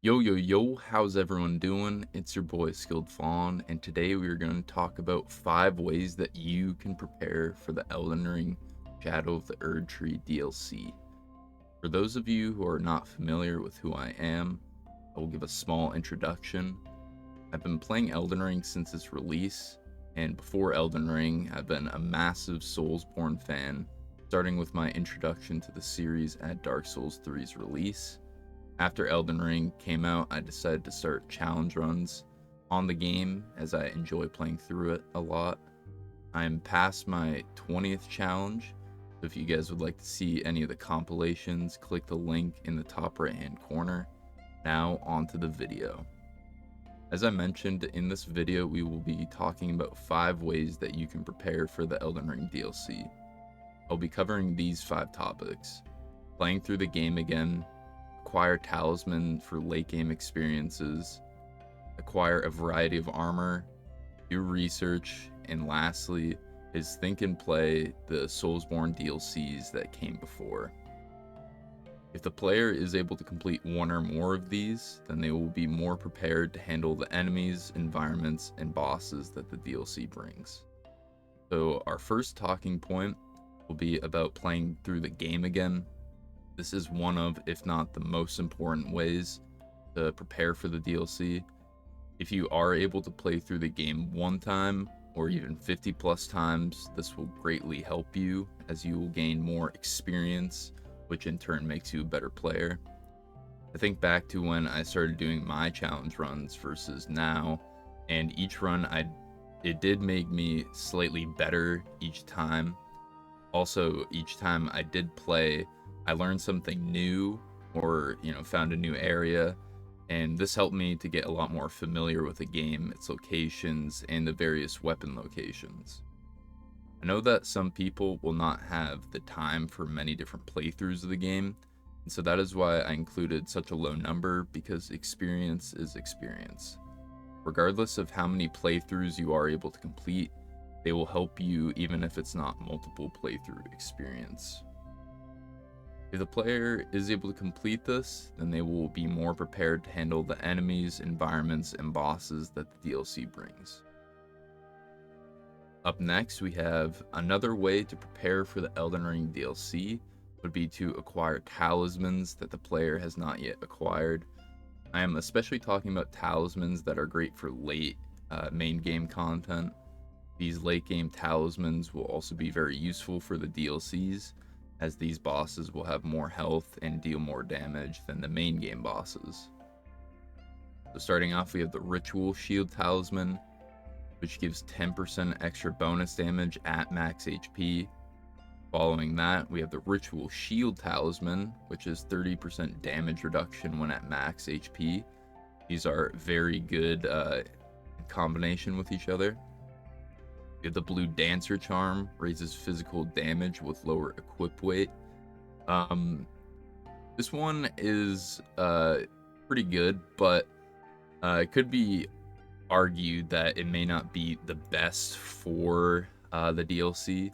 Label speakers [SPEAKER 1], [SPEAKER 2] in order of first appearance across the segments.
[SPEAKER 1] Yo, yo, yo, how's everyone doing? It's your boy Skilled Fawn, and today we are going to talk about 5 ways that you can prepare for the Elden Ring Shadow of the Erdtree DLC. For those of you who are not familiar with who I am, I will give a small introduction. I've been playing Elden Ring since its release, and before Elden Ring, I've been a massive Soulsborne fan, starting with my introduction to the series at Dark Souls 3's release. After Elden Ring came out, I decided to start challenge runs on the game as I enjoy playing through it a lot. I'm past my 20th challenge, so if you guys would like to see any of the compilations, click the link in the top right hand corner. Now onto the video. As I mentioned in this video, we will be talking about 5 ways that you can prepare for the Elden Ring DLC. I'll be covering these 5 topics: playing through the game again, acquire talisman for late game experiences, acquire a variety of armor, do research, and lastly is think and play the Soulsborne DLCs that came before. If the player is able to complete one or more of these, then they will be more prepared to handle the enemies, environments, and bosses that the DLC brings. So our first talking point will be about playing through the game again. This is one of, if not the most important ways to prepare for the DLC. If you are able to play through the game one time or even 50 plus times, this will greatly help you as you will gain more experience, which in turn makes you a better player. I think back to when I started doing my challenge runs versus now, and each run it did make me slightly better each time. Also, each time I did play, I learned something new or, found a new area, and this helped me to get a lot more familiar with the game, its locations, and the various weapon locations. I know that some people will not have the time for many different playthroughs of the game, and so that is why I included such a low number, because experience is experience. Regardless of how many playthroughs you are able to complete, they will help you even if it's not multiple playthrough experience. If the player is able to complete this, then they will be more prepared to handle the enemies, environments, and bosses that the DLC brings. Up next, we have another way to prepare for the Elden Ring DLC would be to acquire talismans that the player has not yet acquired. I am especially talking about talismans that are great for late main game content. These late game talismans will also be very useful for the DLCs, as these bosses will have more health and deal more damage than the main game bosses. So starting off, we have the Ritual Shield Talisman, which gives 10% extra bonus damage at max HP. Following that, we have the Ritual Shield Talisman, which is 30% damage reduction when at max HP. These are very good in combination with each other. We have the Blue Dancer Charm, raises physical damage with lower equip weight. This one is pretty good, but it could be argued that it may not be the best for the DLC.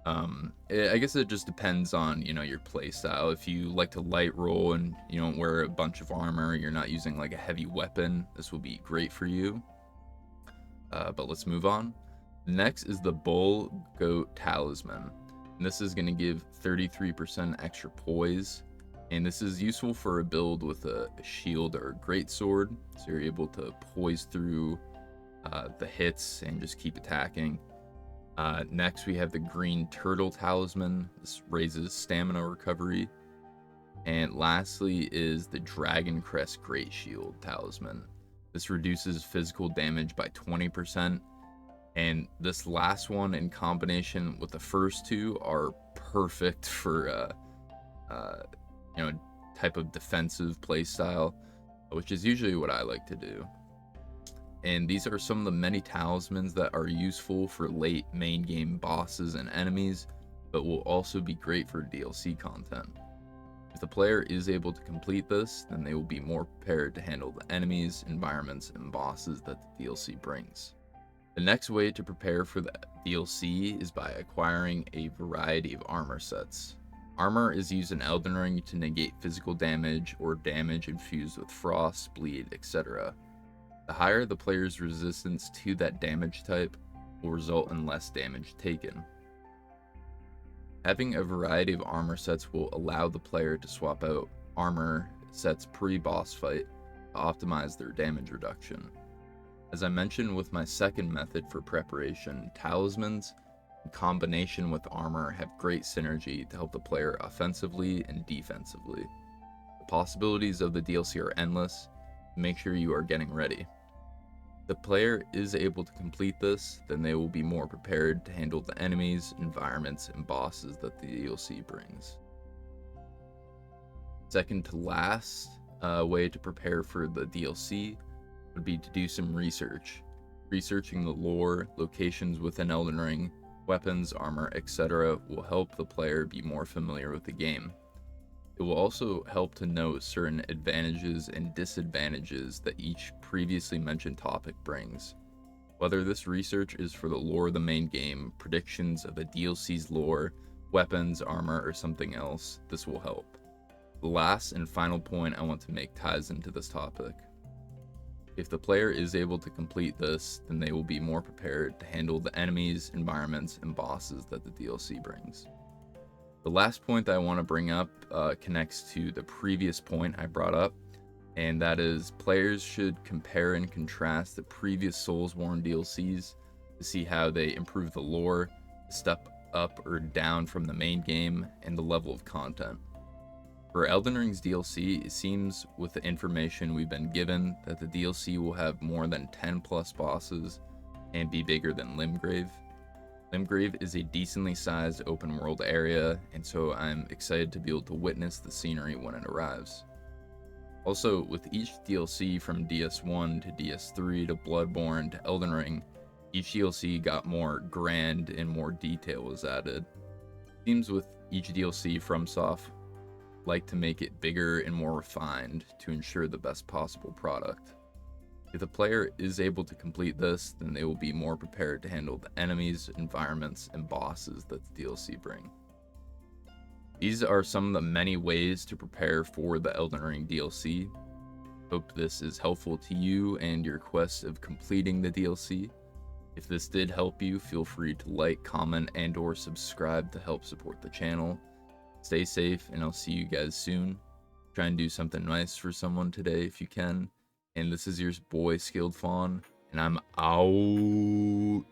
[SPEAKER 1] I guess it just depends on your playstyle. If you like to light roll and you don't wear a bunch of armor, you're not using like a heavy weapon, this will be great for you. But let's move on. Next is the Bull Goat Talisman, and this is going to give 33% extra poise, and this is useful for a build with a shield or a greatsword, so you're able to poise through the hits and just keep attacking. Next, we have the Green Turtle Talisman. This raises stamina recovery. And lastly is the Dragon Crest Great Shield Talisman. This reduces physical damage by 20%. And this last one, in combination with the first two, are perfect for type of defensive playstyle, which is usually what I like to do. And these are some of the many talismans that are useful for late main game bosses and enemies, but will also be great for DLC content. If the player is able to complete this, then they will be more prepared to handle the enemies, environments, and bosses that the DLC brings. The next way to prepare for the DLC is by acquiring a variety of armor sets. Armor is used in Elden Ring to negate physical damage or damage infused with frost, bleed, etc. The higher the player's resistance to that damage type will result in less damage taken. Having a variety of armor sets will allow the player to swap out armor sets pre-boss fight to optimize their damage reduction. As I mentioned with my second method for preparation, Talismans in combination with armor have great synergy to help the player offensively and defensively. The possibilities of the DLC are endless. Make sure you are getting ready. If the player is able to complete this, then they will be more prepared to handle the enemies, environments, and bosses that the DLC brings. Second to last way to prepare for the DLC would be to do some research. Researching the lore, locations within Elden Ring, weapons, armor, etc. will help the player be more familiar with the game. It will also help to know certain advantages and disadvantages that each previously mentioned topic brings. Whether this research is for the lore of the main game, predictions of the DLC's lore, weapons, armor, or something else, this will help. The last and final point I want to make ties into this topic. If the player is able to complete this, then they will be more prepared to handle the enemies, environments, and bosses that the DLC brings. The last point that I want to bring up connects to the previous point I brought up, and that is players should compare and contrast the previous Soulsborne DLCs to see how they improve the lore, step up or down from the main game, and the level of content. For Elden Ring's DLC, it seems with the information we've been given that the DLC will have more than 10 plus bosses and be bigger than Limgrave. Limgrave is a decently sized open world area, and so I'm excited to be able to witness the scenery when it arrives. Also, with each DLC from DS1 to DS3 to Bloodborne to Elden Ring, each DLC got more grand and more detail was added. It seems with each DLC FromSoft like to make it bigger and more refined to ensure the best possible product. If the player is able to complete this, then they will be more prepared to handle the enemies, environments, and bosses that the DLC bring. These are some of the many ways to prepare for the Elden Ring DLC. Hope this is helpful to you and your quest of completing the DLC. If this did help you, feel free to like, comment, and or subscribe to help support the channel. Stay safe, and I'll see you guys soon. Try and do something nice for someone today if you can. And this is your boy, Skilled Fawn, and I'm out.